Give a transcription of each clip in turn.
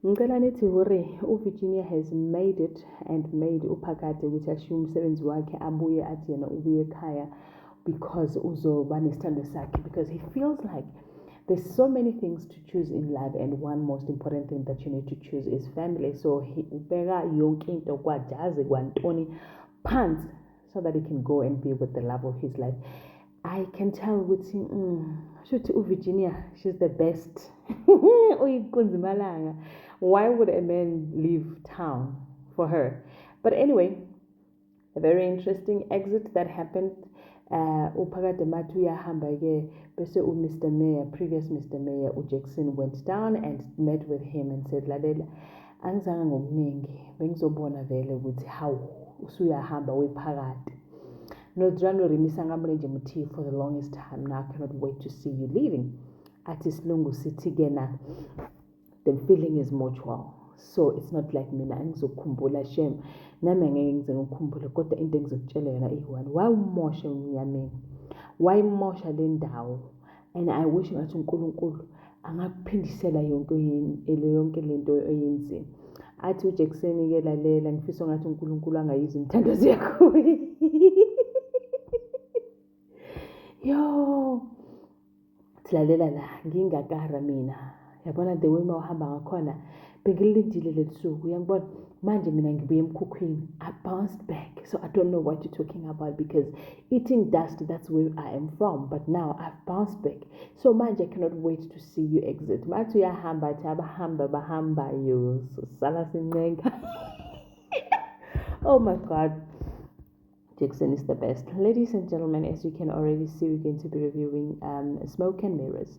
ngicela nithi hore uVirginia has made it and made uphakade ukuthi ashiye umsebenzi wakhe abuye athi yena ubuye ekhaya because uzoba nesithando sakhe, because he feels like there's so many things to choose in life, and one most important thing that you need to choose is family. So he ubeka yonke into kwajazi kwantoni phansi so that he can go and be with the love of his life. I can tell ukuthi shuthi uVirginia, she's the best. Uyikunzimalanga. Why would a man leave town for her? But anyway, a very interesting exit that happened. Uphakade mathi uyahamba ke bese Mr. Mayor, previous Mr. Mayor uJackson went down and met with him and said, lalela, angizange ngokuningi bengizobona vele ukuthi how usuyahamba wephakade. Nodrano rimisa ngamlenje muthi for the longest time now, I cannot wait to see you leaving. Athi silungu sithi ke na, the feeling is mutual. So it's not like mina engizokukhumbula shame nami ngeke ngize ngikukhumbule, kodwa into engizokutshela yona iyi-one, wawumosha umnyameni, wayimosha le ndawo, and I wish ngathi uNkulunkulu angakuphindisela yonke lento oyenzile. Athi uJackson ke lalela, ngifisa ngathi uNkulunkulu angayizwa imithandazo yakho. Yo, thilalela la ngingakara mina, yabona the way mawuhamba ngakhona bengilindile lesuku, uyangibona manje mina ngibuye emkhukhwini. I bounced back, so I don't know what you're talking about, because eating dust, that's where I am from, but now I've bounced back. So manje I cannot wait to see you exit. Mathi uyahamba athi abahamba bahamba yo sala sincenga. Oh my God, Jackson is the best. Ladies and gentlemen, as you can already see, we're going to be reviewing Smoke and Mirrors.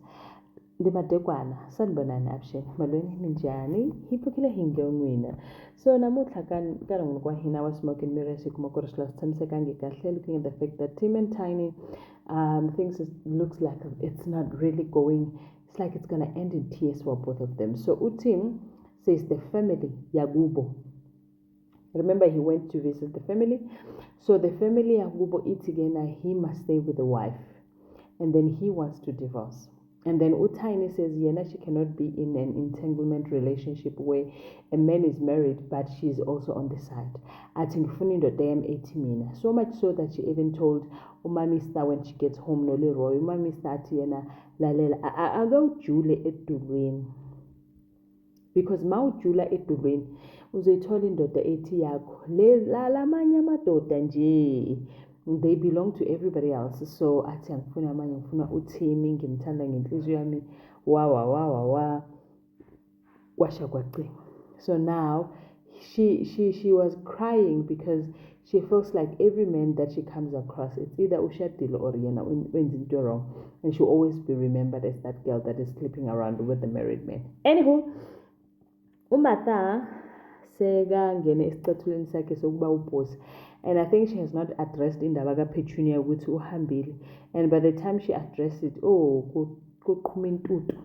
Ndimadekwana sanibonani abusheni malweni ninjani hiphukile hinge unwina. So namuhla kana ngokwahina wa Smoke and Mirrors kuma ku ri swilo swi tshamiseka nge kahle, looking at the fact that Tim and Tiny things looks like it's not really going, it's like it's gonna end in tears for both of them. So Tim says the family yakubo, remember he went to visit the family, so the family yakubo itigena, he must stay with the wife, and then he wants to divorce. And then Tiny says, yena, she cannot be in an entanglement relationship where a man is married, but she's also on the side. I think Funindo damn 80 mina. So much so that she even told Umamista when she gets home, no Leroy, Umamista yena, lalela, I go Jule edulweni. Because ma ujula edulweni, uzoyithola indoda ethi yakho, la manye amadoda nje, they belong to everybody else. So athi angifuna amanye, ngifuna uThimi, ngimthanda ngenhliziyo yami, wa kwasha kwacima. So now she was crying because she feels like every man that she comes across, it's either ushadile or yena wenza into wrong, and she'll always be remembered as that girl that is sleeping around with the married man. Anywho, uMatha sekangene esicathulweni sakhe sokuba ubhosi, and I think she has not addressed indaba kaPetunia ukuthi uhambile, and by the time she addressed it, kuqhuma intuthu.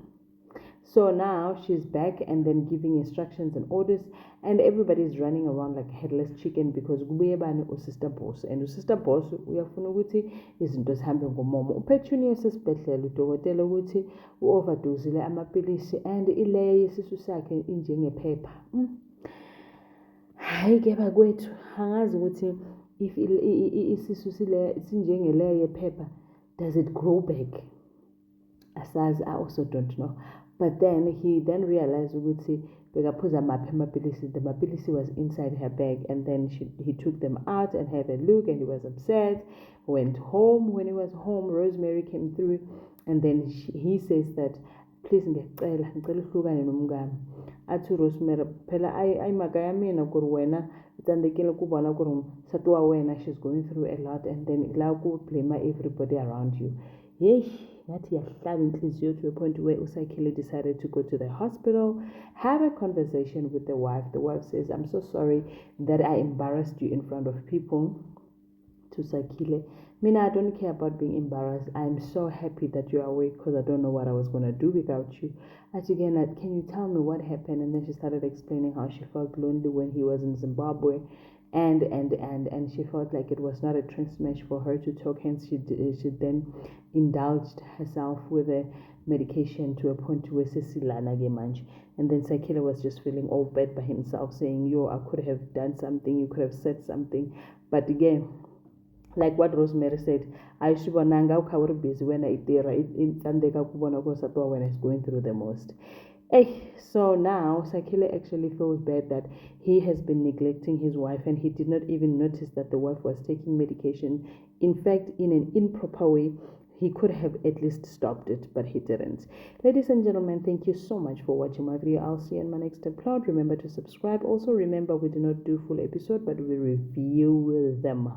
So now she's back and then giving instructions and orders, and everybody's running around like a headless chicken because kubuye bani uSister Boss, and uSister Boss uyafuna ukuthi izinto zihambe ngomomo. uPetunia sesibhedlela udokotela ukuthi uoverdosile amapilisi and ileya yesisu sakhe injengephepha. Hayi ke bakwethu, angazi ukuthi if isisu sinjengeleya yephepha, does it grow back? Asazi, I also don't know. But then he realized ukuthi bekaphuza maphi amapilisi. The mapilisi was inside her bag, and then he took them out and had a look, and he was upset. Went home. When he was home, Rosemary came through, and then he says that, please ngicela uhlukane nomngami. Athi Rosemary, phela ayimaka yamina ku ri wena tsandzekile ku vona ku ri nsati wa wena she's going through a lot, and then la ku blame everybody around you. Hey, nathi yahlaba inhliziyo to a point where uSakhile decided to go to the hospital, have a conversation with the wife. The wife says, I'm so sorry that I embarrassed you in front of people. To Sakhile, Mina, I don't care about being embarrassed. I'm so happy that you're awake because I don't know what I was going to do without you. Again, can you tell me what happened? And then she started explaining how she felt lonely when he was in Zimbabwe, and she felt like it was not a trans match for her to talk. Hence, she then indulged herself with a medication to a point where Cecilana manje. And then Sakila was just feeling all bad by himself, saying, yo, I could have done something, you could have said something. But again, like what Rosemary said, I shibonanga ukawuri busy when I did when he's going through the most. So now Sakila actually feels bad that he has been neglecting his wife and he did not even notice that the wife was taking medication. In fact, in an improper way, he could have at least stopped it, but he didn't. Ladies and gentlemen, thank you so much for watching my video. I'll see you in my next upload. Remember to subscribe. Also remember, we do not do full episode, but we review them.